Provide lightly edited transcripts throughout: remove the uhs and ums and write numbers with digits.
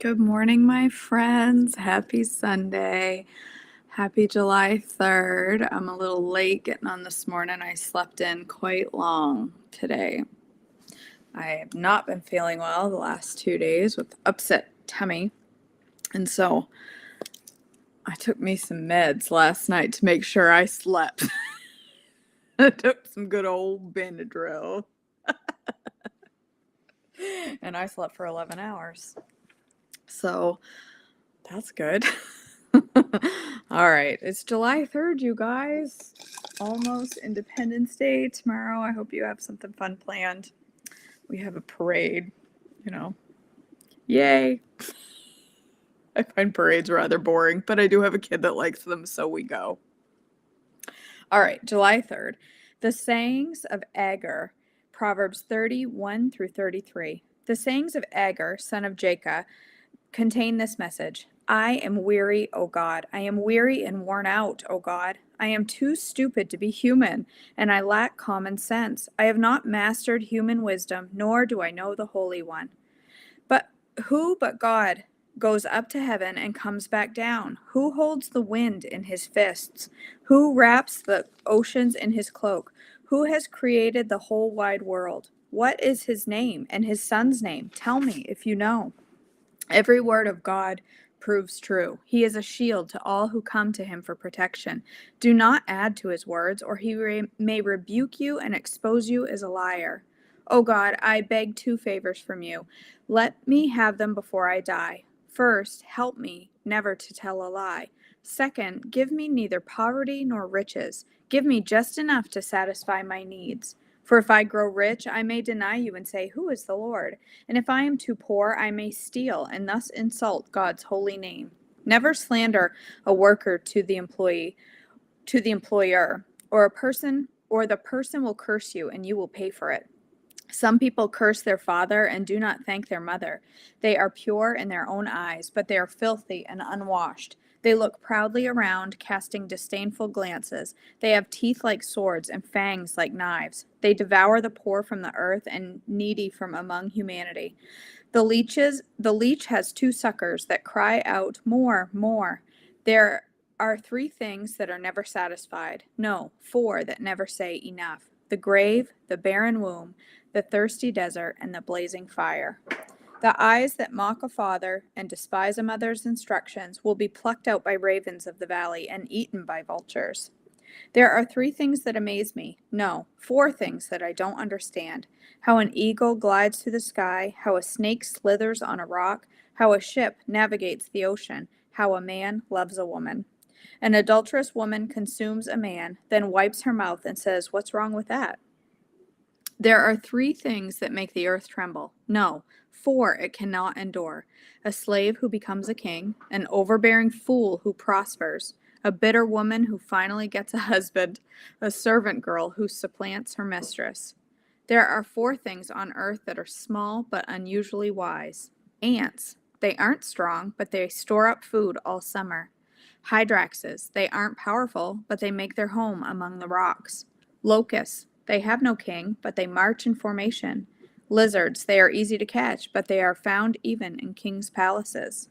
Good morning, my friends. Happy Sunday. Happy July 3rd. I'm a little late getting on this morning. I slept in quite long today. I have not been feeling well the last 2 days with upset tummy. And so I took me some meds last night to make sure I slept. I took some good old Benadryl. And I slept for 11 hours. So that's good. All right, it's July 3rd, you guys. Almost Independence Day tomorrow. I hope you have something fun planned. We have a parade, Yay. I find parades rather boring, but I do have a kid that likes them, so we go. All right, July 3rd. The sayings of Agur, Proverbs 31 through 33. The sayings of Agur, son of Jacob, contain this message. I am weary, O God. I am weary and worn out, O God. I am too stupid to be human, and I lack common sense. I have not mastered human wisdom, nor do I know the Holy One. But who but God goes up to heaven and comes back down? Who holds the wind in his fists? Who wraps the oceans in his cloak? Who has created the whole wide world? What is his name and his son's name? Tell me if you know. Every word of God proves true. He is a shield to all who come to him for protection. Do not add to his words, or he may rebuke you and expose you as a liar. O God, I beg two favors from you. Let me have them before I die. First, help me never to tell a lie. Second, give me neither poverty nor riches. Give me just enough to satisfy my needs. For if I grow rich, I may deny you and say, Who is the Lord? And if I am too poor, I may steal and thus insult God's holy name. Never slander a worker to the employer, or the person will curse you and you will pay for it. Some people curse their father and do not thank their mother. They are pure in their own eyes, but they are filthy and unwashed. They look proudly around, casting disdainful glances. They have teeth like swords and fangs like knives. They devour the poor from the earth and needy from among humanity. The leech has two suckers that cry out, More, more. There are three things that are never satisfied. No, four that never say enough. The grave, the barren womb, the thirsty desert, and the blazing fire. The eyes that mock a father and despise a mother's instructions will be plucked out by ravens of the valley and eaten by vultures. There are three things that amaze me. No, four things that I don't understand. How an eagle glides through the sky, how a snake slithers on a rock, how a ship navigates the ocean, how a man loves a woman. An adulterous woman consumes a man, then wipes her mouth and says, What's wrong with that? There are three things that make the earth tremble. No, four it cannot endure. A slave who becomes a king, an overbearing fool who prospers, a bitter woman who finally gets a husband, a servant girl who supplants her mistress. There are four things on earth that are small but unusually wise. Ants. They aren't strong, but they store up food all summer. Hyraxes. They aren't powerful, but they make their home among the rocks. Locusts. They have no king, but they march in formation. Lizards. They are easy to catch, but they are found even in kings' palaces.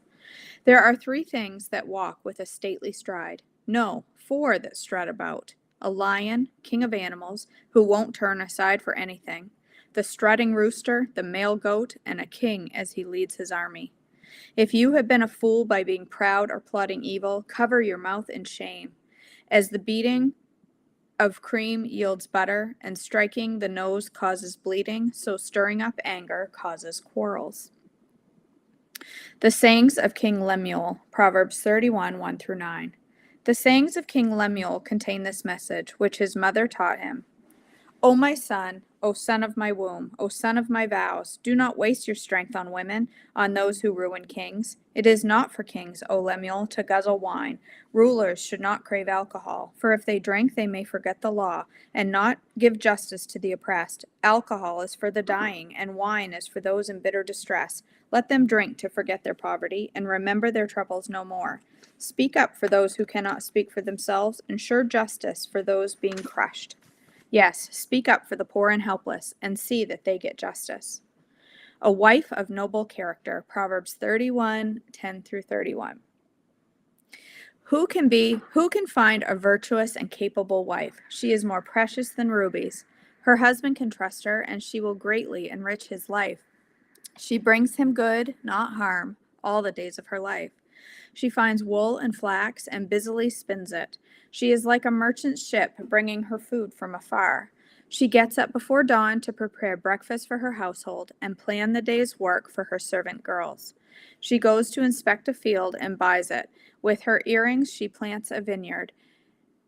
There are three things that walk with a stately stride. No, four that strut about. A lion, king of animals, who won't turn aside for anything. The strutting rooster, the male goat, and a king as he leads his army. If you have been a fool by being proud or plotting evil, cover your mouth in shame. As the beating of cream yields butter, and striking the nose causes bleeding, so stirring up anger causes quarrels. The sayings of King Lemuel, Proverbs 31, 1 through 9. The sayings of King Lemuel contain this message, which his mother taught him. O my son, O son of my womb, O son of my vows, do not waste your strength on women, on those who ruin kings. It is not for kings, O Lemuel, to guzzle wine. Rulers should not crave alcohol, for if they drink, they may forget the law, and not give justice to the oppressed. Alcohol is for the dying, and wine is for those in bitter distress. Let them drink to forget their poverty, and remember their troubles no more. Speak up for those who cannot speak for themselves, ensure justice for those being crushed. Yes, speak up for the poor and helpless, and see that they get justice. a wife of noble character. Proverbs 31:10-31. Who can find a virtuous and capable wife? She is more precious than rubies. Her husband can trust her, and she will greatly enrich his life. She brings him good, not harm, all the days of her life. She finds wool and flax and busily spins it. She is like a merchant ship bringing her food from afar. She gets up before dawn to prepare breakfast for her household and plan the day's work for her servant girls. She goes to inspect a field and buys it. With her earrings, she plants a vineyard.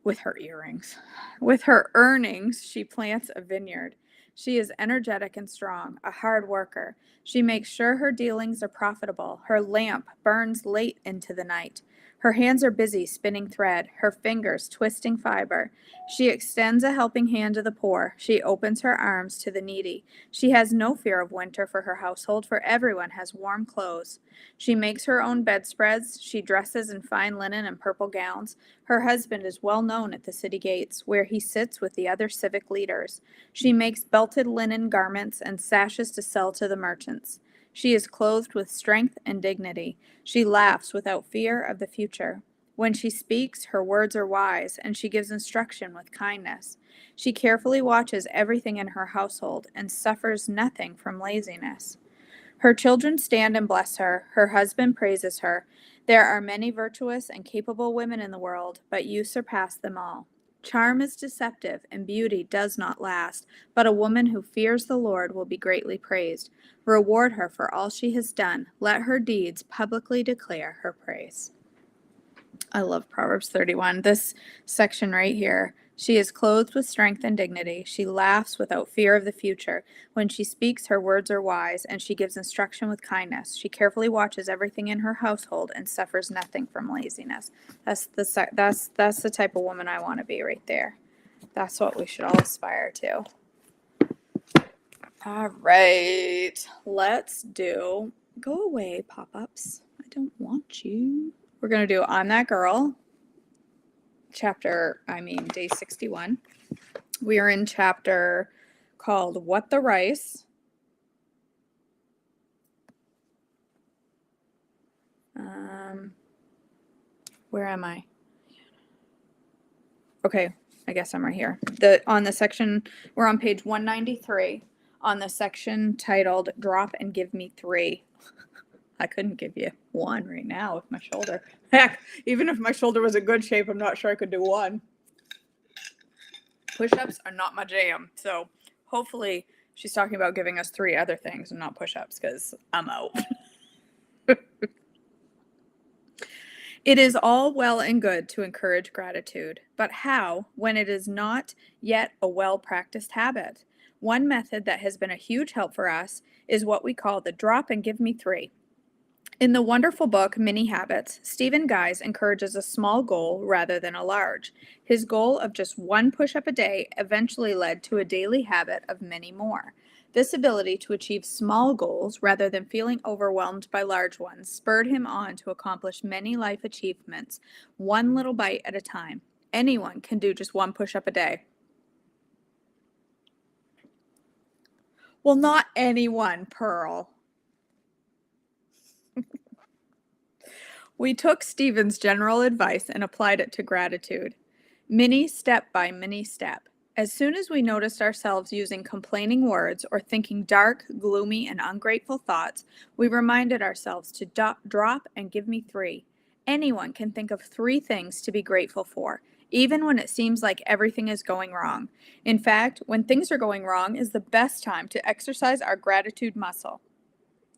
With her earrings. With her earnings, she plants a vineyard. She is energetic and strong, a hard worker. She makes sure her dealings are profitable. Her lamp burns late into the night. Her hands are busy spinning thread, her fingers twisting fiber. She extends a helping hand to the poor. She opens her arms to the needy. She has no fear of winter for her household, for everyone has warm clothes. She makes her own bedspreads. She dresses in fine linen and purple gowns. Her husband is well known at the city gates, where he sits with the other civic leaders. She makes belted linen garments and sashes to sell to the merchants. She is clothed with strength and dignity. She laughs without fear of the future. When she speaks, her words are wise, and she gives instruction with kindness. She carefully watches everything in her household and suffers nothing from laziness. Her children stand and bless her. Her husband praises her. There are many virtuous and capable women in the world, but you surpass them all. Charm is deceptive, and beauty does not last, but a woman who fears the Lord will be greatly praised. Reward her for all she has done. Let her deeds publicly declare her praise. I love Proverbs 31. This section right here. She is clothed with strength and dignity. She laughs without fear of the future. When she speaks, her words are wise, and she gives instruction with kindness. She carefully watches everything in her household and suffers nothing from laziness. That's the type of woman I want to be right there. That's what we should all aspire to. All right, let's do go away pop-ups. I don't want you. We're going to do I'm That Girl, day 61. We are in chapter called What the Rice. Where am I? Okay, I guess I'm right here. On the section, we're on page 193 on the section titled Drop and Give Me 3. I couldn't give you one right now with my shoulder. Heck, even if my shoulder was in good shape, I'm not sure I could do one. Push-ups are not my jam. So hopefully she's talking about giving us 3 other things and not push-ups, because I'm out. It is all well and good to encourage gratitude, but how when it is not yet a well-practiced habit? One method that has been a huge help for us is what we call the drop and give me 3. In the wonderful book, Mini Habits, Stephen Guise encourages a small goal rather than a large. His goal of just 1 push-up a day eventually led to a daily habit of many more. This ability to achieve small goals rather than feeling overwhelmed by large ones spurred him on to accomplish many life achievements, one little bite at a time. Anyone can do just 1 push-up a day. Well, not anyone, Pearl. We took Stephen's general advice and applied it to gratitude. Mini step by mini step. As soon as we noticed ourselves using complaining words or thinking dark, gloomy, and ungrateful thoughts, we reminded ourselves to drop and give me 3. Anyone can think of 3 things to be grateful for, even when it seems like everything is going wrong. In fact, when things are going wrong is the best time to exercise our gratitude muscle.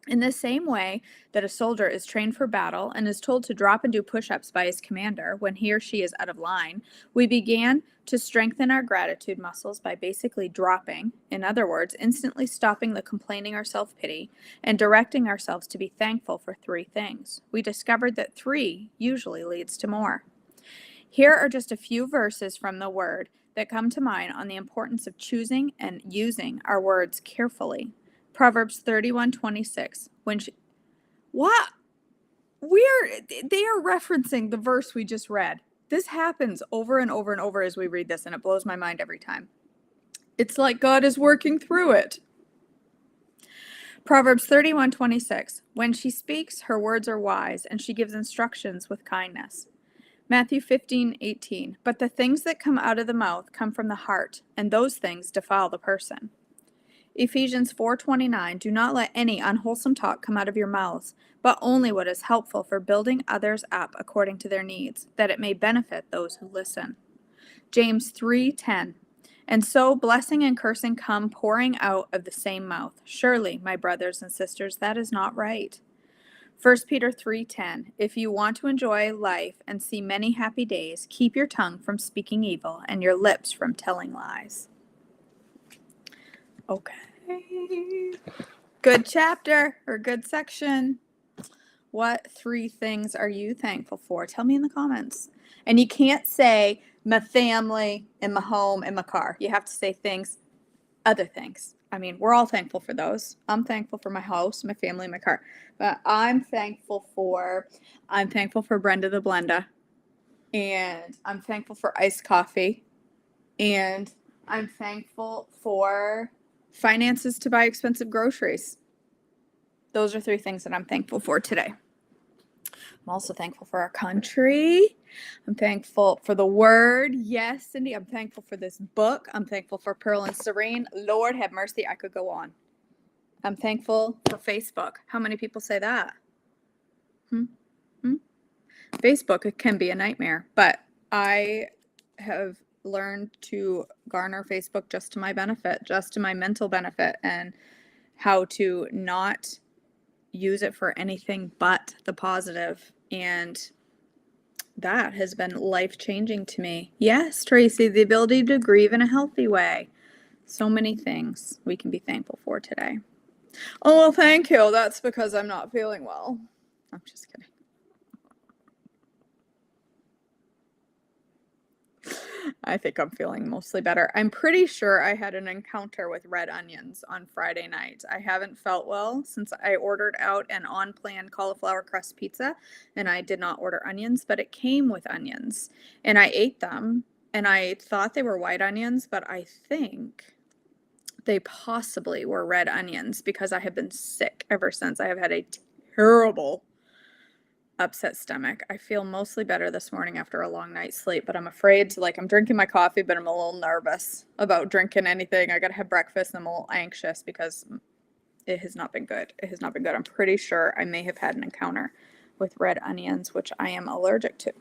In the same way that a soldier is trained for battle and is told to drop and do push-ups by his commander when he or she is out of line, we began to strengthen our gratitude muscles by basically dropping, in other words, instantly stopping the complaining or self-pity, and directing ourselves to be thankful for 3 things. We discovered that 3 usually leads to more. Here are just a few verses from the Word that come to mind on the importance of choosing and using our words carefully. Proverbs 31:26. They are referencing the verse we just read. This happens over and over and over as we read this, and it blows my mind every time. It's like God is working through it. Proverbs 31:26. When she speaks, her words are wise, and she gives instructions with kindness. Matthew 15:18. But the things that come out of the mouth come from the heart, and those things defile the person. Ephesians 4:29. Do not let any unwholesome talk come out of your mouths, but only what is helpful for building others up according to their needs, that it may benefit those who listen. James 3:10. And so blessing and cursing come pouring out of the same mouth. Surely, my brothers and sisters, that is not right. 1 Peter 3:10. If you want to enjoy life and see many happy days, keep your tongue from speaking evil and your lips from telling lies. Okay. Good chapter or good section. What 3 things are you thankful for? Tell me in the comments. And you can't say my family and my home and my car. You have to say other things. I mean, we're all thankful for those. I'm thankful for my house, my family, my car. But I'm thankful for Brenda the Blender. And I'm thankful for iced coffee. And I'm thankful for finances to buy expensive groceries. Those are 3 things that I'm thankful for today. I'm also thankful for our country. I'm thankful for the word. Yes, Cindy, I'm thankful for this book. I'm thankful for Pearl and Serene. Lord have mercy, I could go on. I'm thankful for Facebook. How many people say that? Facebook, it can be a nightmare, but I have learned to garner Facebook just to my benefit, just to my mental benefit, and how to not use it for anything but the positive. And that has been life-changing to me. Yes, Tracy, the ability to grieve in a healthy way. So many things we can be thankful for today. Oh, well, thank you. That's because I'm not feeling well. I'm just kidding. I think I'm feeling mostly better. I'm pretty sure I had an encounter with red onions on Friday night. I haven't felt well since I ordered out an on-plan cauliflower crust pizza, and I did not order onions, but it came with onions, and I ate them, and I thought they were white onions, but I think they possibly were red onions because I have been sick ever since. I have had a terrible upset stomach. I feel mostly better this morning after a long night's sleep, but I'm afraid to, I'm drinking my coffee, but I'm a little nervous about drinking anything. I gotta have breakfast, and I'm a little anxious because it has not been good. It has not been good. I'm pretty sure I may have had an encounter with red onions, which I am allergic to.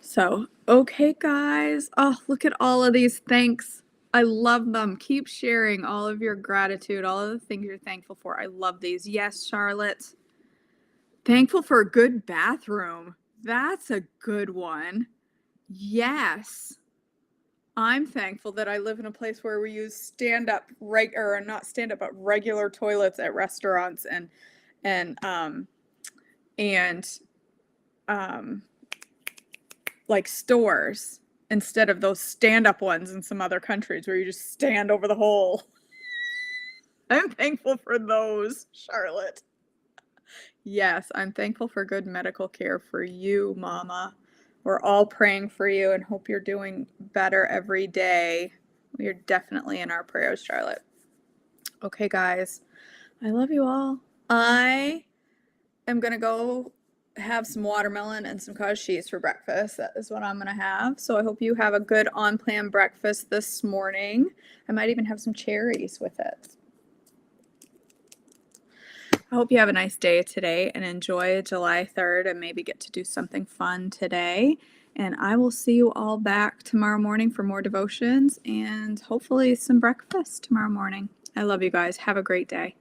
So, okay, guys. Oh, look at all of these. Thanks. I love them. Keep sharing all of your gratitude, all of the things you're thankful for. I love these. Yes, Charlotte. Thankful for a good bathroom. That's a good one. Yes. I'm thankful that I live in a place where we use regular toilets at restaurants and stores instead of those stand-up ones in some other countries where you just stand over the hole. I'm thankful for those, Charlotte. Yes, I'm thankful for good medical care for you, Mama. We're all praying for you and hope you're doing better every day. You're definitely in our prayers, Charlotte. Okay, guys. I love you all. I am going to go have some watermelon and some cottage cheese for breakfast. That is what I'm going to have. So I hope you have a good on-plan breakfast this morning. I might even have some cherries with it. I hope you have a nice day today and enjoy July 3rd and maybe get to do something fun today. And I will see you all back tomorrow morning for more devotions and hopefully some breakfast tomorrow morning. I love you guys. Have a great day.